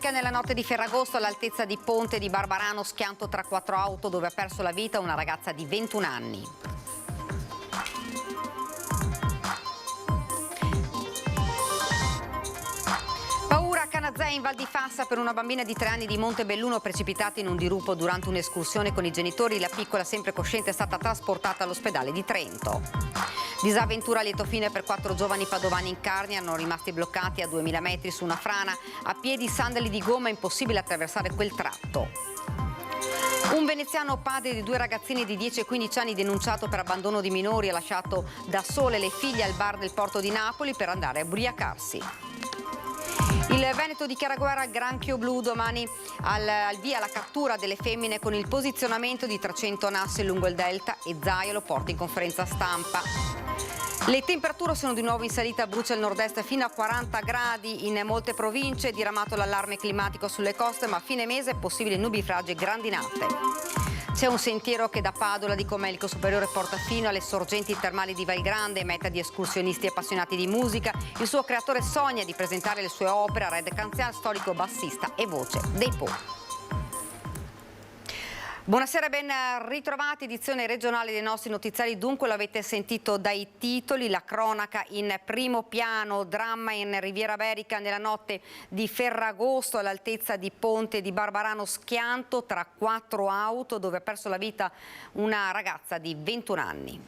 Iberica nella notte di Ferragosto all'altezza di Ponte di Barbarano, schianto tra 4 auto dove ha perso la vita una ragazza di 21 anni. Paura a Canazei in Val di Fassa per una bambina di 3 anni di Montebelluno precipitata in un dirupo durante un'escursione con i genitori. La piccola, sempre cosciente, è stata trasportata all'ospedale di Trento. Disavventura a lieto fine per 4 giovani padovani in Carnia, erano rimasti bloccati a 2000 metri su una frana, a piedi, sandali di gomma, impossibile attraversare quel tratto. Un veneziano padre di 2 ragazzini di 10 e 15 anni denunciato per abbandono di minori ha lasciato da sole le figlie al bar del porto di Napoli per andare a ubriacarsi. Il Veneto dichiara guerra al granchio blu, domani al via la cattura delle femmine con il posizionamento di 300 nasse lungo il delta e Zaia lo porta in conferenza stampa. Le temperature sono di nuovo in salita a Brucia al nord-est fino a 40 gradi in molte province, diramato l'allarme climatico sulle coste, ma a fine mese possibili nubifragi e grandinate. C'è un sentiero che da Padula di Comelico Superiore porta fino alle sorgenti termali di Valgrande, meta di escursionisti appassionati di musica. Il suo creatore sogna di presentare le sue opere a Red Canzian, storico bassista e voce dei Pooh. Buonasera e ben ritrovati, edizione regionale dei nostri notiziari. Dunque lo avete sentito dai titoli, la cronaca in primo piano, dramma in Riviera Iberica nella notte di Ferragosto all'altezza di Ponte di Barbarano, schianto tra 4 auto dove ha perso la vita una ragazza di 21 anni.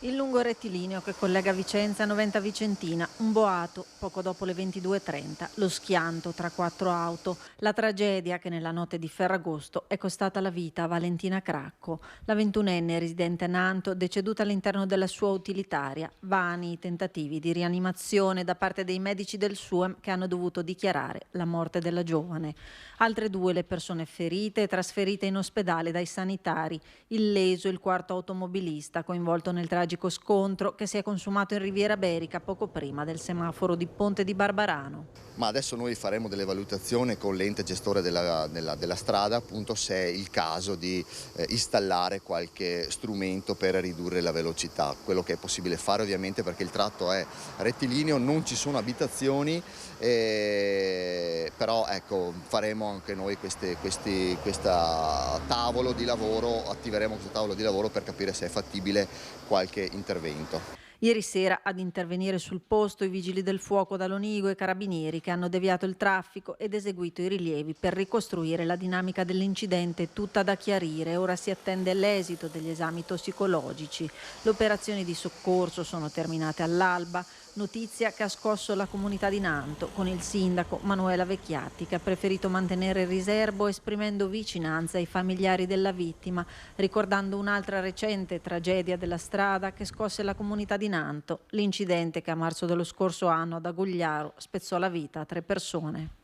Il lungo rettilineo che collega Vicenza a Noventa Vicentina, un boato poco dopo le 22:30, lo schianto tra 4 auto, la tragedia che nella notte di Ferragosto è costata la vita a Valentina Cracco, la 21enne residente a Nanto, deceduta all'interno della sua utilitaria. Vani i tentativi di rianimazione da parte dei medici del SUEM che hanno dovuto dichiarare la morte della giovane. Altre 2 le persone ferite e trasferite in ospedale dai sanitari, illeso il quarto automobilista coinvolto nel tragico scontro che si è consumato in Riviera Iberica poco prima del semaforo di Ponte di Barbarano. Ma adesso noi faremo delle valutazioni con l'ente gestore della strada, appunto se è il caso di installare qualche strumento per ridurre la velocità. Quello che è possibile fare ovviamente, perché il tratto è rettilineo, non ci sono abitazioni, però ecco, faremo anche noi questo tavolo di lavoro, attiveremo questo tavolo di lavoro per capire se è fattibile qualche intervento. Ieri sera ad intervenire sul posto i vigili del fuoco da Lonigo e carabinieri che hanno deviato il traffico ed eseguito i rilievi per ricostruire la dinamica dell'incidente, tutta da chiarire. Ora si attende l'esito degli esami tossicologici. Le operazioni di soccorso sono terminate all'alba. Notizia che ha scosso la comunità di Nanto, con il sindaco Manuela Vecchiatti che ha preferito mantenere il riserbo esprimendo vicinanza ai familiari della vittima, ricordando un'altra recente tragedia della strada che scosse la comunità di Nanto, l'incidente che a marzo dello scorso anno ad Agugliaro spezzò la vita a 3 persone.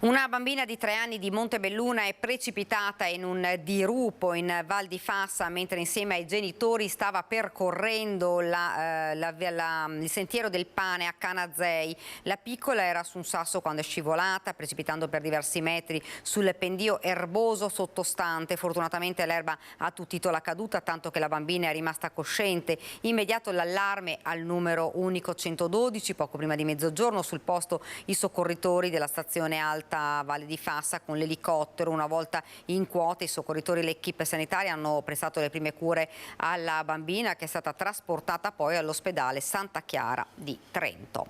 Una bambina di 3 anni di Montebelluno è precipitata in un dirupo in Val di Fassa mentre insieme ai genitori stava percorrendo il sentiero del pane a Canazei. La piccola era su un sasso quando è scivolata, precipitando per diversi metri sul pendio erboso sottostante. Fortunatamente l'erba ha attutito la caduta, tanto che la bambina è rimasta cosciente. Immediato l'allarme al numero unico 112, poco prima di mezzogiorno sul posto i soccorritori della stazione alta Valle di Fassa con l'elicottero. Una volta in quota i soccorritori e l'equipe sanitaria hanno prestato le prime cure alla bambina che è stata trasportata poi all'ospedale Santa Chiara di Trento.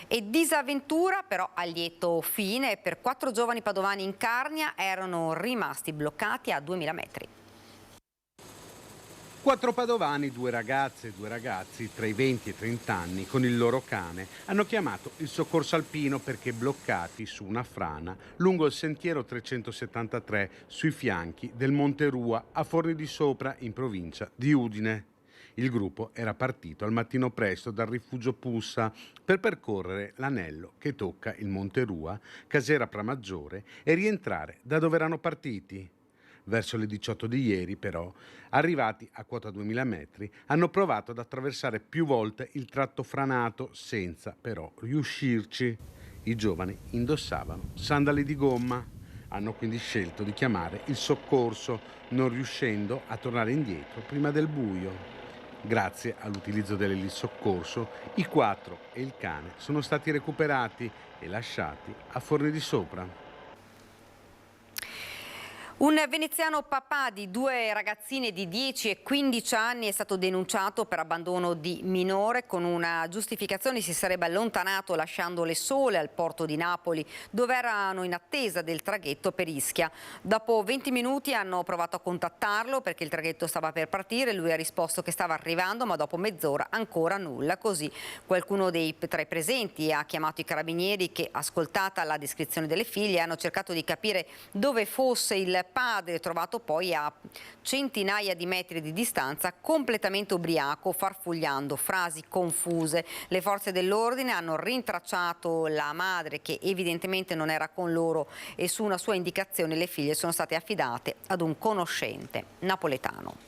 E disavventura però a lieto fine per 4 giovani padovani in Carnia, erano rimasti bloccati a 2000 metri. 4 padovani, 2 ragazze e 2 ragazzi tra i 20 e i 30 anni con il loro cane hanno chiamato il soccorso alpino perché bloccati su una frana lungo il sentiero 373 sui fianchi del Monte Rua a Forni di Sopra in provincia di Udine. Il gruppo era partito al mattino presto dal rifugio Pussa per percorrere l'anello che tocca il Monte Rua, Casera Pramaggiore, e rientrare da dove erano partiti. Verso le 18 di ieri, però, arrivati a quota 2000 metri, hanno provato ad attraversare più volte il tratto franato senza però riuscirci. I giovani indossavano sandali di gomma. Hanno quindi scelto di chiamare il soccorso, non riuscendo a tornare indietro prima del buio. Grazie all'utilizzo dell'elisoccorso, i 4 e il cane sono stati recuperati e lasciati a Forni di Sopra. Un veneziano papà di 2 ragazzine di 10 e 15 anni è stato denunciato per abbandono di minore. Con una giustificazione si sarebbe allontanato lasciandole sole al porto di Napoli, dove erano in attesa del traghetto per Ischia. Dopo 20 minuti hanno provato a contattarlo perché il traghetto stava per partire. Lui ha risposto che stava arrivando, ma dopo mezz'ora ancora nulla. Così qualcuno tra i presenti ha chiamato i carabinieri che, ascoltata la descrizione delle figlie, hanno cercato di capire dove fosse il padre, trovato poi a centinaia di metri di distanza, completamente ubriaco, farfugliando frasi confuse. Le forze dell'ordine hanno rintracciato la madre, che evidentemente non era con loro, e su una sua indicazione le figlie sono state affidate ad un conoscente napoletano.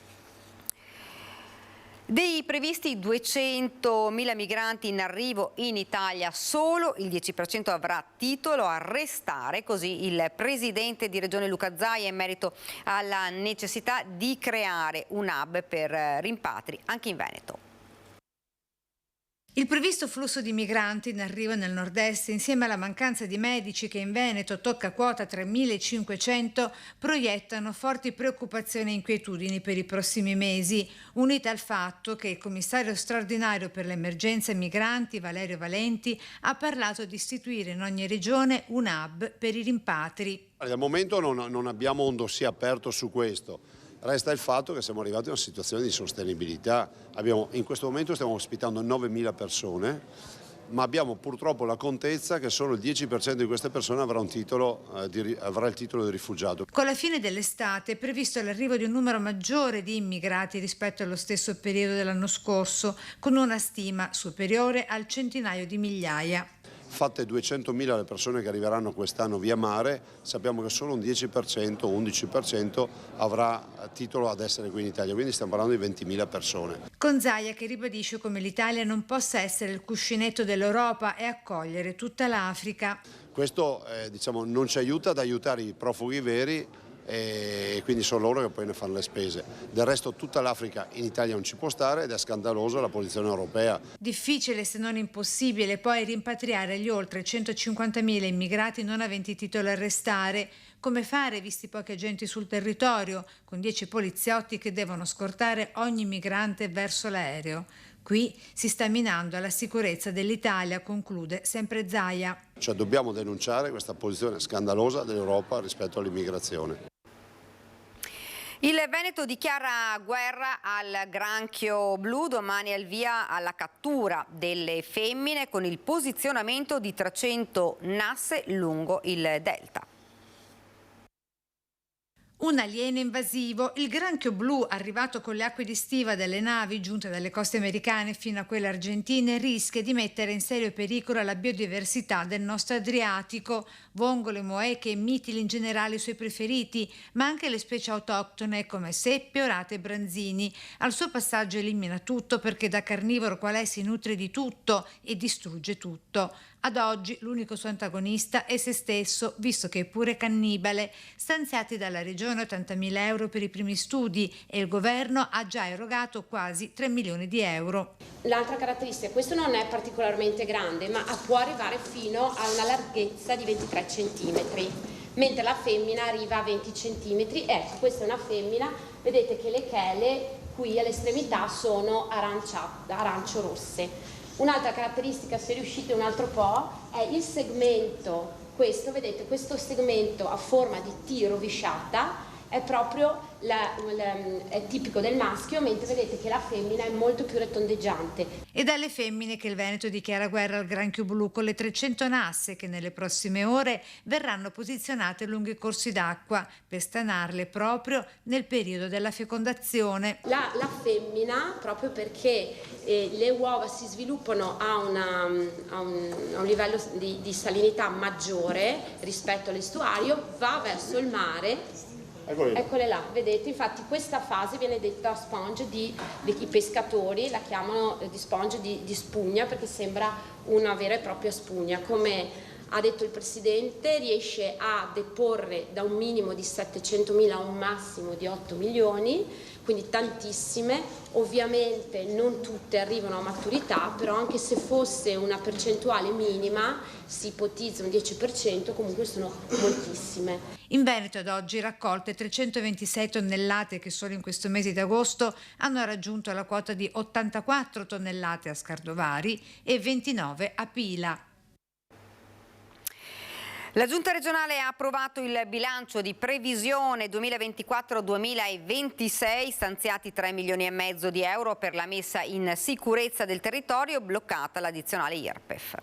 Dei previsti 200.000 migranti in arrivo in Italia, solo il 10% avrà titolo a restare. Così il presidente di Regione Luca Zaia in merito alla necessità di creare un hub per rimpatri anche in Veneto. Il previsto flusso di migranti in arrivo nel nord-est, insieme alla mancanza di medici che in Veneto tocca quota 3.500, proiettano forti preoccupazioni e inquietudini per i prossimi mesi, unite al fatto che il commissario straordinario per l'emergenza migranti, Valerio Valenti, ha parlato di istituire in ogni regione un hub per i rimpatri. Al momento non abbiamo un dossier aperto su questo. Resta il fatto che siamo arrivati a una situazione di sostenibilità. In questo momento stiamo ospitando 9.000 persone, ma abbiamo purtroppo la contezza che solo il 10% di queste persone avrà il titolo di rifugiato. Con la fine dell'estate è previsto l'arrivo di un numero maggiore di immigrati rispetto allo stesso periodo dell'anno scorso, con una stima superiore al centinaio di migliaia. Fatte 200.000 le persone che arriveranno quest'anno via mare, sappiamo che solo un 10% o 11% avrà titolo ad essere qui in Italia, quindi stiamo parlando di 20.000 persone. Con Zaia che ribadisce come l'Italia non possa essere il cuscinetto dell'Europa e accogliere tutta l'Africa. Questo non ci aiuta ad aiutare i profughi veri, e quindi sono loro che poi ne fanno le spese. Del resto tutta l'Africa in Italia non ci può stare ed è scandalosa la posizione europea. Difficile se non impossibile poi rimpatriare gli oltre 150.000 immigrati non aventi titolo a restare. Come fare visti pochi agenti sul territorio, con 10 poliziotti che devono scortare ogni migrante verso l'aereo? Qui si sta minando la sicurezza dell'Italia, conclude sempre Zaia. Dobbiamo denunciare questa posizione scandalosa dell'Europa rispetto all'immigrazione. Il Veneto dichiara guerra al granchio blu, domani è il via alla cattura delle femmine con il posizionamento di 300 nasse lungo il delta. Un alieno invasivo, il granchio blu, arrivato con le acque di stiva delle navi giunte dalle coste americane fino a quelle argentine, rischia di mettere in serio pericolo la biodiversità del nostro Adriatico. Vongole, moeche e mitili in generale i suoi preferiti, ma anche le specie autoctone come seppie, orate e branzini. Al suo passaggio elimina tutto perché da carnivoro qual è si nutre di tutto e distrugge tutto. Ad oggi l'unico suo antagonista è se stesso, visto che è pure cannibale. Stanziati dalla regione 80.000 euro per i primi studi e il governo ha già erogato quasi 3 milioni di euro. L'altra caratteristica, questo non è particolarmente grande, ma può arrivare fino a una larghezza di 23 centimetri, mentre la femmina arriva a 20 centimetri. Ecco, questa è una femmina, vedete che le chele qui all'estremità sono arancio-rosse. Un'altra caratteristica, se riuscite un altro po', è il segmento. Questo, vedete, questo segmento a forma di T rovesciata è proprio è tipico del maschio, mentre vedete che la femmina è molto più retondeggiante. E dalle femmine che il Veneto dichiara guerra al granchio blu con le 300 nasse che nelle prossime ore verranno posizionate lungo i corsi d'acqua per stanarle proprio nel periodo della fecondazione. La femmina, proprio perché le uova si sviluppano a un livello di salinità maggiore rispetto all'estuario, va verso il mare. Eccole là, vedete, infatti questa fase viene detta sponge i pescatori la chiamano di sponge di spugna perché sembra una vera e propria spugna, come ha detto il Presidente, riesce a deporre da un minimo di 700.000 a un massimo di 8 milioni, quindi tantissime. Ovviamente non tutte arrivano a maturità, però anche se fosse una percentuale minima, si ipotizza un 10%, comunque sono moltissime. In Veneto ad oggi raccolte 326 tonnellate che solo in questo mese di agosto hanno raggiunto la quota di 84 tonnellate a Scardovari e 29 a Pila. La Giunta regionale ha approvato il bilancio di previsione 2024-2026, stanziati 3 milioni e mezzo di euro per la messa in sicurezza del territorio, bloccata l'addizionale IRPEF.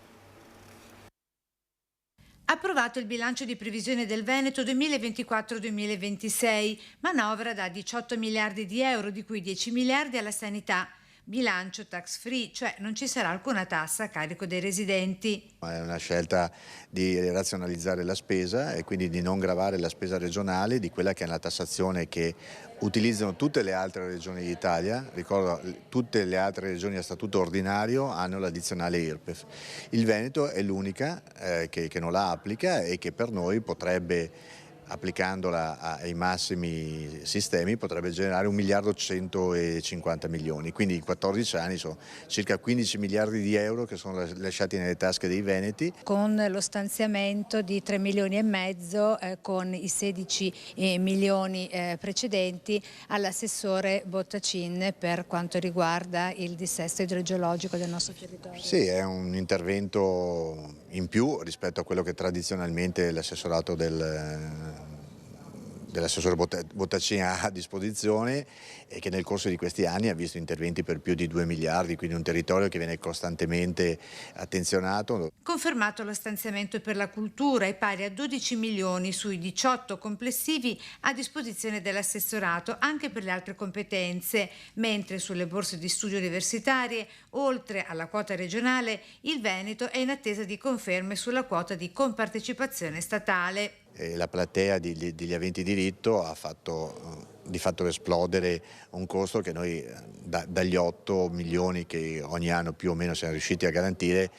Approvato il bilancio di previsione del Veneto 2024-2026, manovra da 18 miliardi di euro, di cui 10 miliardi alla sanità. Bilancio tax free, cioè non ci sarà alcuna tassa a carico dei residenti. È una scelta di razionalizzare la spesa e quindi di non gravare la spesa regionale di quella che è la tassazione che utilizzano tutte le altre regioni d'Italia. Ricordo, tutte le altre regioni a statuto ordinario hanno l'addizionale IRPEF. Il Veneto è l'unica che non la applica e che per noi potrebbe, applicandola ai massimi sistemi, potrebbe generare 1.150 milioni, quindi in 14 anni sono circa 15 miliardi di euro che sono lasciati nelle tasche dei veneti. Con lo stanziamento di 3 milioni e mezzo con i 16 milioni precedenti all'assessore Bottacin per quanto riguarda il dissesto idrogeologico del nostro territorio. Sì, è un intervento in più rispetto a quello che tradizionalmente l'assessorato dell'assessore Bottacin ha a disposizione e che nel corso di questi anni ha visto interventi per più di 2 miliardi, quindi un territorio che viene costantemente attenzionato. Confermato lo stanziamento per la cultura è pari a 12 milioni sui 18 complessivi a disposizione dell'assessorato anche per le altre competenze, mentre sulle borse di studio universitarie, oltre alla quota regionale, il Veneto è in attesa di conferme sulla quota di compartecipazione statale. La platea degli aventi diritto ha fatto di fatto esplodere un costo che noi dagli 8 milioni che ogni anno più o meno siamo riusciti a garantire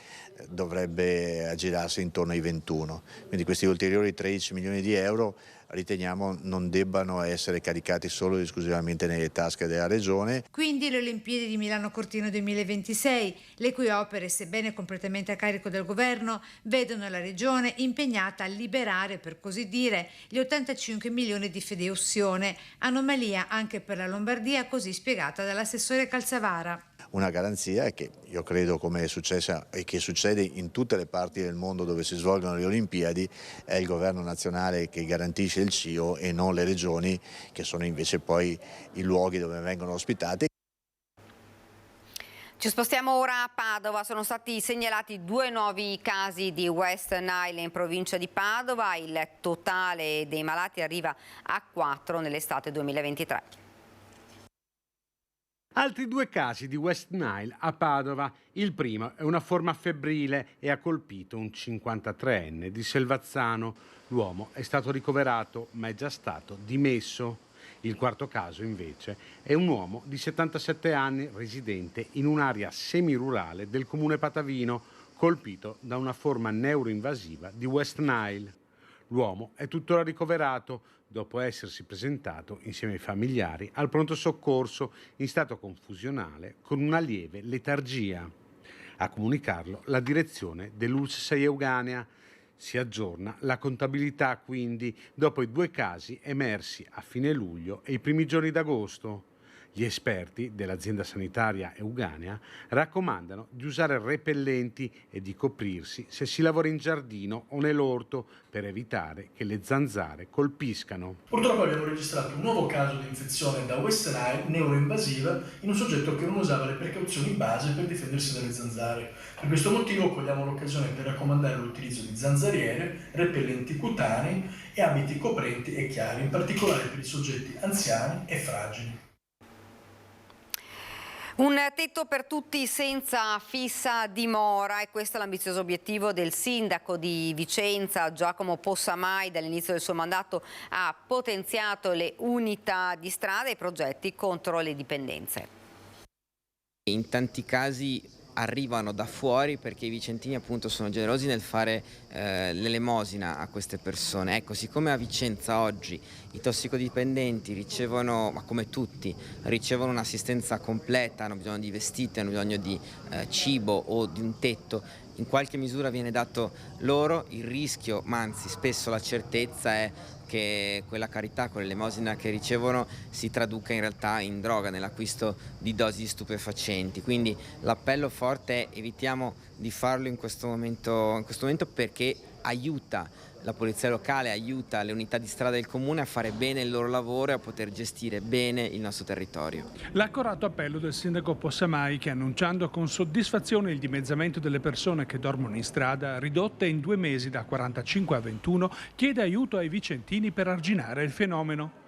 dovrebbe aggirarsi intorno ai 21. Quindi questi ulteriori 13 milioni di euro riteniamo non debbano essere caricati solo ed esclusivamente nelle tasche della Regione. Quindi le Olimpiadi di Milano Cortina 2026, le cui opere, sebbene completamente a carico del governo, vedono la Regione impegnata a liberare, per così dire, gli 85 milioni di fideiussione, anomalia anche per la Lombardia, così spiegata dall'assessore Calzavara. Una garanzia che io credo, come è successa e che succede in tutte le parti del mondo dove si svolgono le Olimpiadi, è il governo nazionale che garantisce il CIO e non le regioni, che sono invece poi i luoghi dove vengono ospitati. Ci spostiamo ora a Padova, sono stati segnalati 2 nuovi casi di West Nile in provincia di Padova, il totale dei malati arriva a 4 nell'estate 2023. Altri 2 casi di West Nile a Padova. Il primo è una forma febbrile e ha colpito un 53enne di Selvazzano. L'uomo è stato ricoverato ma è già stato dimesso. Il quarto caso invece è un uomo di 77 anni residente in un'area semirurale del comune patavino, colpito da una forma neuroinvasiva di West Nile. L'uomo è tuttora ricoverato dopo essersi presentato insieme ai familiari al pronto soccorso in stato confusionale con una lieve letargia. A comunicarlo la direzione dell'ULSS Euganea. Si aggiorna la contabilità quindi dopo i 2 casi emersi a fine luglio e i primi giorni d'agosto. Gli esperti dell'azienda sanitaria Euganea raccomandano di usare repellenti e di coprirsi se si lavora in giardino o nell'orto per evitare che le zanzare colpiscano. Purtroppo abbiamo registrato un nuovo caso di infezione da West Nile neuroinvasiva in un soggetto che non usava le precauzioni base per difendersi dalle zanzare. Per questo motivo cogliamo l'occasione per raccomandare l'utilizzo di zanzariere, repellenti cutanei e abiti coprenti e chiari, in particolare per i soggetti anziani e fragili. Un tetto per tutti senza fissa dimora, e questo è l'ambizioso obiettivo del sindaco di Vicenza. Giacomo Possamai dall'inizio del suo mandato ha potenziato le unità di strada e i progetti contro le dipendenze. In tanti casi arrivano da fuori, perché i vicentini appunto sono generosi nel fare l'elemosina a queste persone. Ecco, siccome a Vicenza oggi i tossicodipendenti ricevono, ma come tutti, ricevono un'assistenza completa, hanno bisogno di vestiti, hanno bisogno di cibo o di un tetto, in qualche misura viene dato loro. Il rischio, ma anzi spesso la certezza è che quella carità, quell'elemosina che ricevono si traduca in realtà in droga, nell'acquisto di dosi stupefacenti. Quindi l'appello forte è: evitiamo di farlo in questo momento perché aiuta la polizia locale, aiuta le unità di strada del comune a fare bene il loro lavoro e a poter gestire bene il nostro territorio. L'accorato appello del sindaco Possamai, che, annunciando con soddisfazione il dimezzamento delle persone che dormono in strada, ridotte in 2 mesi da 45 a 21, chiede aiuto ai vicentini per arginare il fenomeno.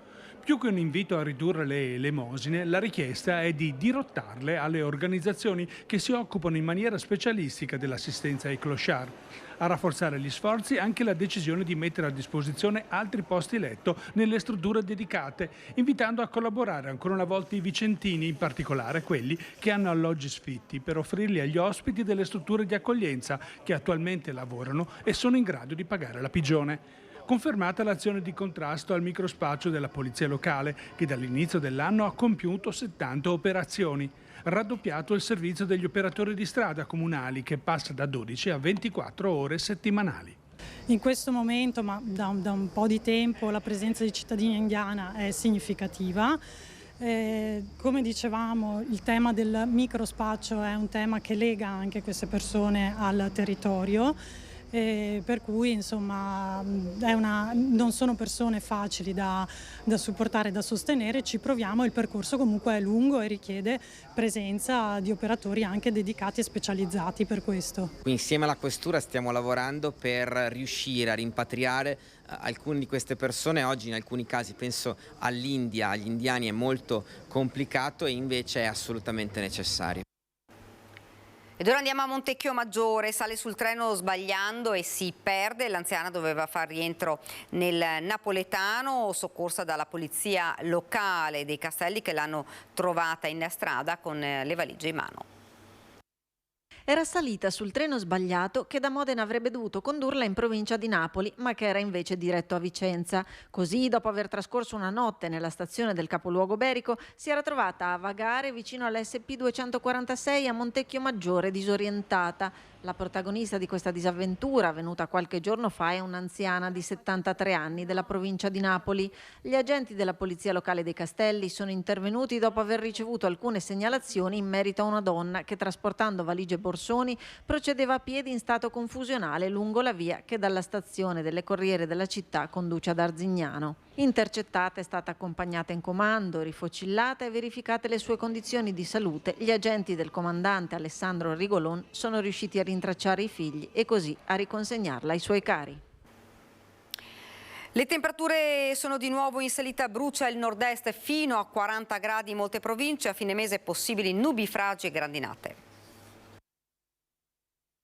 Più che un invito a ridurre le elemosine, la richiesta è di dirottarle alle organizzazioni che si occupano in maniera specialistica dell'assistenza ai clochard. A rafforzare gli sforzi anche la decisione di mettere a disposizione altri posti letto nelle strutture dedicate, invitando a collaborare ancora una volta i vicentini, in particolare quelli che hanno alloggi sfitti, per offrirli agli ospiti delle strutture di accoglienza che attualmente lavorano e sono in grado di pagare la pigione. Confermata l'azione di contrasto al microspaccio della polizia locale, che dall'inizio dell'anno ha compiuto 70 operazioni. Raddoppiato il servizio degli operatori di strada comunali, che passa da 12 a 24 ore settimanali. In questo momento, ma da un po' di tempo, la presenza di cittadini indiana è significativa. Come dicevamo, il tema del microspaccio è un tema che lega anche queste persone al territorio. Per cui insomma non sono persone facili da supportare e da sostenere. Ci proviamo, il percorso comunque è lungo e richiede presenza di operatori anche dedicati e specializzati per questo. Insieme alla questura stiamo lavorando per riuscire a rimpatriare alcune di queste persone. Oggi in alcuni casi, penso all'India, agli indiani, è molto complicato e invece è assolutamente necessario. Ed ora andiamo a Montecchio Maggiore, sale sul treno sbagliando e si perde. L'anziana doveva far rientro nel napoletano, soccorsa dalla polizia locale dei Castelli, che l'hanno trovata in strada con le valigie in mano. Era salita sul treno sbagliato che da Modena avrebbe dovuto condurla in provincia di Napoli, ma che era invece diretto a Vicenza. Così, dopo aver trascorso una notte nella stazione del capoluogo berico, si era trovata a vagare vicino all'SP 246 a Montecchio Maggiore, disorientata. La protagonista di questa disavventura, avvenuta qualche giorno fa, è un'anziana di 73 anni della provincia di Napoli. Gli agenti della polizia locale dei Castelli sono intervenuti dopo aver ricevuto alcune segnalazioni in merito a una donna che, trasportando valigie e borsoni, procedeva a piedi in stato confusionale lungo la via che dalla stazione delle Corriere della città conduce ad Arzignano. Intercettata, è stata accompagnata in comando, rifocillata e verificate le sue condizioni di salute. Gli agenti del comandante Alessandro Rigolon sono riusciti a rintracciare i figli e così a riconsegnarla ai suoi cari. Le temperature sono di nuovo in salita, brucia il nord-est fino a 40 gradi in molte province. A fine mese possibili nubifragi e grandinate.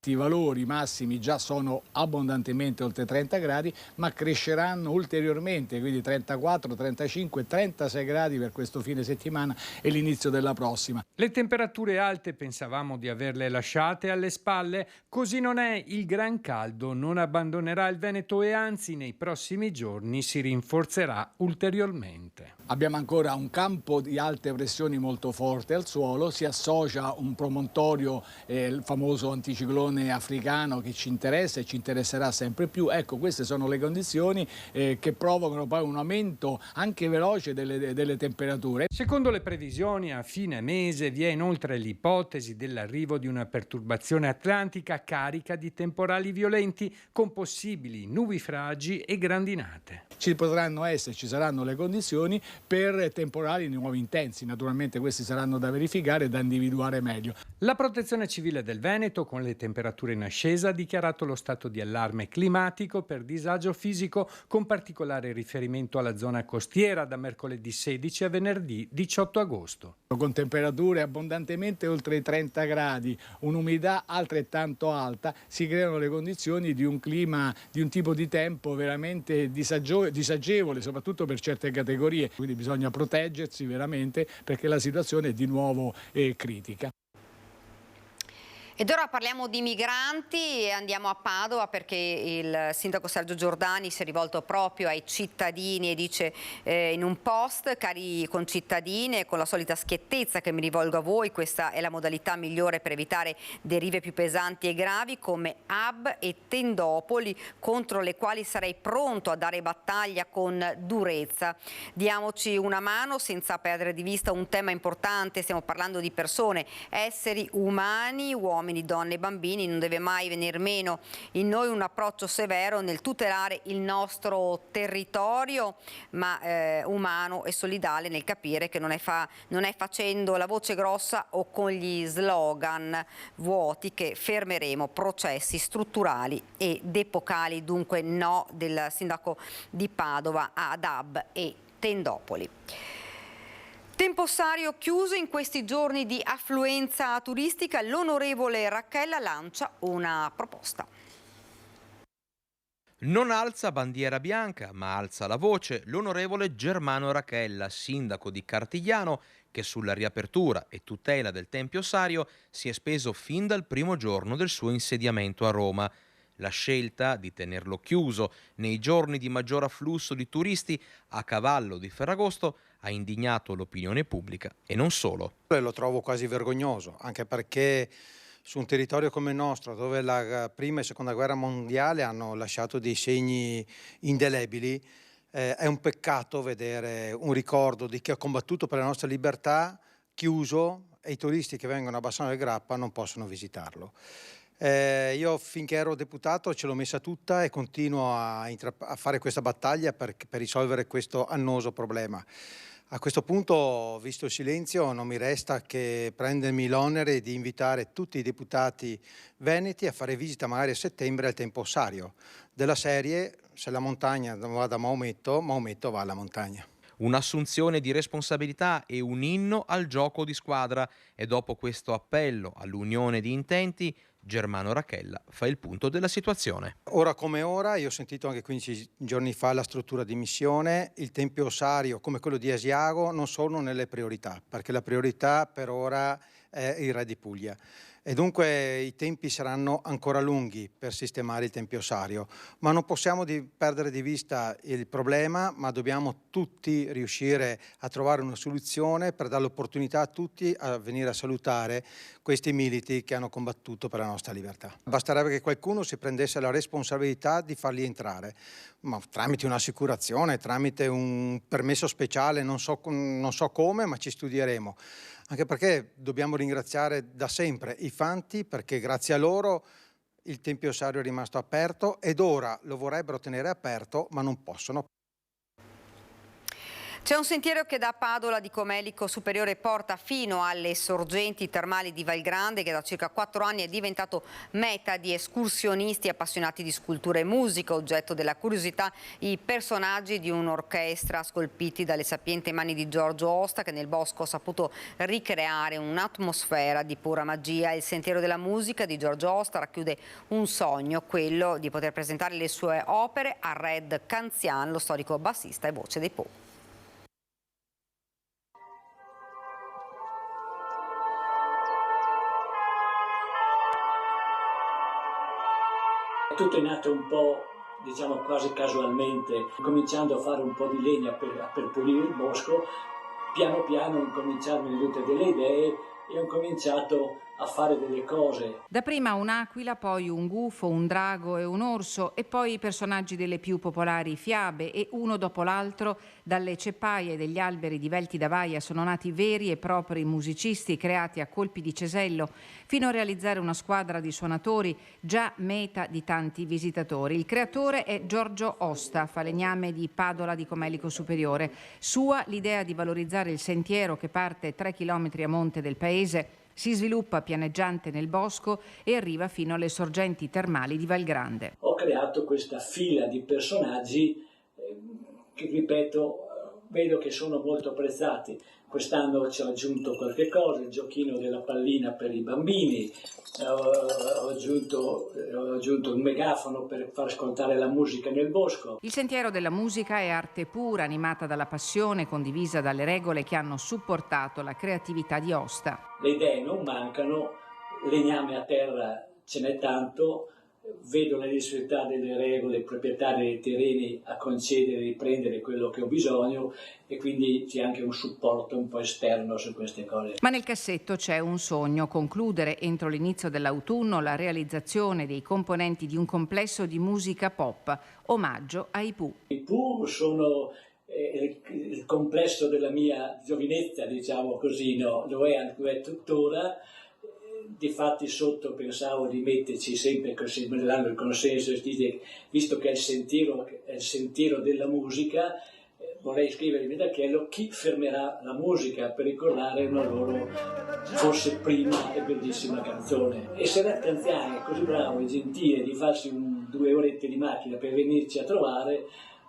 I valori massimi già sono abbondantemente oltre 30 gradi, ma cresceranno ulteriormente, quindi 34, 35, 36 gradi per questo fine settimana e l'inizio della prossima. Le temperature alte pensavamo di averle lasciate alle spalle, così non è. Il gran caldo non abbandonerà il Veneto e anzi nei prossimi giorni si rinforzerà ulteriormente. Abbiamo ancora un campo di alte pressioni molto forte al suolo, si associa un promontorio, il famoso anticiclone africano, che ci interessa e ci interesserà sempre più. Ecco, queste sono le condizioni che provocano poi un aumento anche veloce delle temperature. Secondo le previsioni, a fine mese vi è inoltre l'ipotesi dell'arrivo di una perturbazione atlantica carica di temporali violenti con possibili nubifragi e grandinate. Ci saranno le condizioni per temporali nuovi intensi. Naturalmente questi saranno da verificare e da individuare meglio. La Protezione Civile del Veneto, con le temperature in ascesa, ha dichiarato lo stato di allarme climatico per disagio fisico, con particolare riferimento alla zona costiera da mercoledì 16 a venerdì 18 agosto. Con temperature abbondantemente oltre i 30 gradi, un'umidà altrettanto alta, si creano le condizioni di un clima, di un tipo di tempo veramente disagevole, soprattutto per certe categorie. Quindi bisogna proteggersi veramente, perché la situazione è di nuovo critica. Ed ora parliamo di migranti e andiamo a Padova perché il sindaco Sergio Giordani si è rivolto proprio ai cittadini e dice in un post: cari concittadini, con la solita schiettezza che mi rivolgo a voi, questa è la modalità migliore per evitare derive più pesanti e gravi come hub e tendopoli, contro le quali sarei pronto a dare battaglia con durezza. Diamoci una mano senza perdere di vista un tema importante: stiamo parlando di persone, esseri umani, uomini, donne e bambini. Non deve mai venir meno in noi un approccio severo nel tutelare il nostro territorio, ma umano e solidale nel capire che non è facendo la voce grossa o con gli slogan vuoti che fermeremo processi strutturali ed epocali. Dunque no del sindaco di Padova ad hub e tendopoli. Temposario chiuso in questi giorni di affluenza turistica. L'onorevole Racchella lancia una proposta. Non alza bandiera bianca, ma alza la voce l'onorevole Germano Racchella, sindaco di Cartigliano, che sulla riapertura e tutela del Tempio Sario si è speso fin dal primo giorno del suo insediamento a Roma. La scelta di tenerlo chiuso nei giorni di maggior afflusso di turisti a cavallo di Ferragosto ha indignato l'opinione pubblica e non solo. Lo trovo quasi vergognoso, anche perché su un territorio come il nostro, dove la prima e seconda guerra mondiale hanno lasciato dei segni indelebili, è un peccato vedere un ricordo di chi ha combattuto per la nostra libertà chiuso e i turisti che vengono a Bassano del Grappa non possono visitarlo. Io finché ero deputato ce l'ho messa tutta e continuo a fare questa battaglia per risolvere questo annoso problema. A questo punto, visto il silenzio, non mi resta che prendermi l'onere di invitare tutti i deputati veneti a fare visita magari a settembre al Tempio Sario. Della serie, se la montagna va da Maometto, Maometto va alla montagna. Un'assunzione di responsabilità e un inno al gioco di squadra, e dopo questo appello all'unione di intenti Germano Racchella fa il punto della situazione. Ora come ora, io ho sentito anche 15 giorni fa la struttura di missione, il Tempio Sario come quello di Asiago non sono nelle priorità, perché la priorità per ora è il Re di Puglia. E dunque i tempi saranno ancora lunghi per sistemare il Tempio Sario, ma non possiamo perdere di vista il problema, ma dobbiamo tutti riuscire a trovare una soluzione per dare l'opportunità a tutti a venire a salutare questi militi che hanno combattuto per la nostra libertà. Basterebbe che qualcuno si prendesse la responsabilità di farli entrare, ma tramite un'assicurazione, tramite un permesso speciale, non so come, ma ci studieremo. Anche perché dobbiamo ringraziare da sempre i Fanti, perché grazie a loro il Tempio Sario è rimasto aperto ed ora lo vorrebbero tenere aperto, ma non possono. C'è un sentiero che da Padola di Comelico Superiore porta fino alle sorgenti termali di Valgrande, che da circa 4 anni è diventato meta di escursionisti appassionati di scultura e musica. Oggetto della curiosità i personaggi di un'orchestra scolpiti dalle sapienti mani di Giorgio Osta, che nel bosco ha saputo ricreare un'atmosfera di pura magia. Il sentiero della musica di Giorgio Osta racchiude un sogno, quello di poter presentare le sue opere a Red Canzian, lo storico bassista e voce dei Pooh. Tutto è nato un po', diciamo quasi casualmente, cominciando a fare un po' di legna per pulire il bosco. Piano piano ho cominciato a venire delle idee e ho cominciato a fare delle cose. Dapprima un'aquila, poi un gufo, un drago e un orso, e poi i personaggi delle più popolari fiabe, e uno dopo l'altro dalle ceppaie degli alberi divelti da vaia sono nati veri e propri musicisti creati a colpi di cesello, fino a realizzare una squadra di suonatori già meta di tanti visitatori. Il creatore è Giorgio Osta, falegname di Padola di Comelico Superiore. Sua l'idea di valorizzare il sentiero che parte 3 chilometri a monte del paese, si sviluppa pianeggiante nel bosco e arriva fino alle sorgenti termali di Valgrande. Ho creato questa fila di personaggi che, ripeto, vedo che sono molto apprezzati. Quest'anno ci ho aggiunto qualche cosa, il giochino della pallina per i bambini, ho aggiunto un megafono per far ascoltare la musica nel bosco. Il sentiero della musica è arte pura, animata dalla passione, condivisa dalle regole che hanno supportato la creatività di Osta. Le idee non mancano, legname a terra ce n'è tanto, vedo la necessità delle regole proprietarie dei terreni a concedere e riprendere quello che ho bisogno, e quindi c'è anche un supporto un po' esterno su queste cose. Ma nel cassetto c'è un sogno: concludere entro l'inizio dell'autunno la realizzazione dei componenti di un complesso di musica pop, omaggio ai Pooh. I Pooh sono il complesso della mia giovinezza, diciamo così, no? Lo è tuttora. Difatti sotto pensavo di metterci sempre, dando il consenso, visto che è il sentiero della musica, vorrei scrivere in medagliello: chi fermerà la musica, per ricordare una loro forse prima e bellissima canzone. E se resta anziani è così bravo e gentile di farsi 2 orette di macchina per venirci a trovare,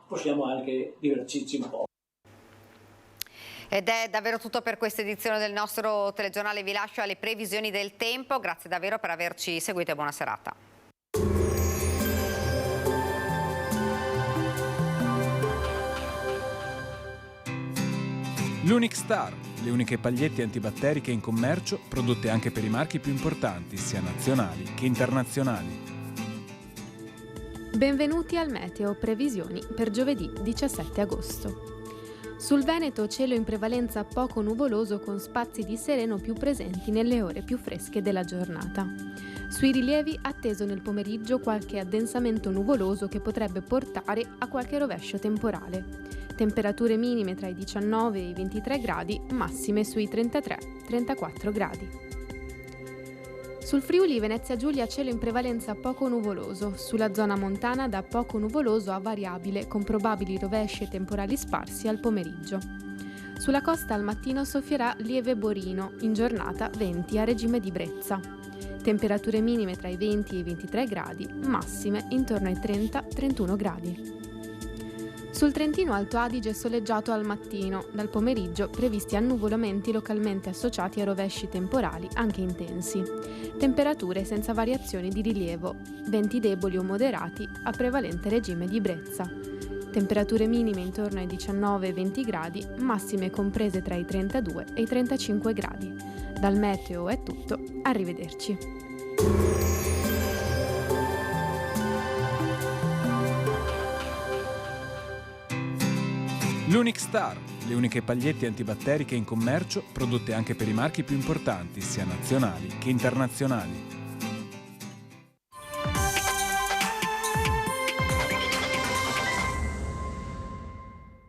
possiamo anche divertirci un po'. Ed è davvero tutto per questa edizione del nostro telegiornale. Vi lascio alle previsioni del tempo. Grazie davvero per averci seguito e buona serata. L'Unic Star, le uniche pagliette antibatteriche in commercio, prodotte anche per i marchi più importanti, sia nazionali che internazionali. Benvenuti al Meteo Previsioni per giovedì 17 agosto. Sul Veneto cielo in prevalenza poco nuvoloso con spazi di sereno più presenti nelle ore più fresche della giornata. Sui rilievi atteso nel pomeriggio qualche addensamento nuvoloso che potrebbe portare a qualche rovescio temporale. Temperature minime tra i 19 e i 23 gradi, massime sui 33-34 gradi. Sul Friuli Venezia Giulia cielo in prevalenza poco nuvoloso, sulla zona montana da poco nuvoloso a variabile con probabili rovesci e temporali sparsi al pomeriggio. Sulla costa al mattino soffierà lieve borino, in giornata venti a regime di brezza. Temperature minime tra i 20 e i 23 gradi, massime intorno ai 30-31 gradi. Sul Trentino Alto Adige soleggiato al mattino, dal pomeriggio previsti annuvolamenti localmente associati a rovesci temporali anche intensi. Temperature senza variazioni di rilievo, venti deboli o moderati a prevalente regime di brezza. Temperature minime intorno ai 19-20 gradi, massime comprese tra i 32 e i 35 gradi. Dal meteo è tutto, arrivederci. L'Unic Star, le uniche pagliette antibatteriche in commercio, prodotte anche per i marchi più importanti, sia nazionali che internazionali.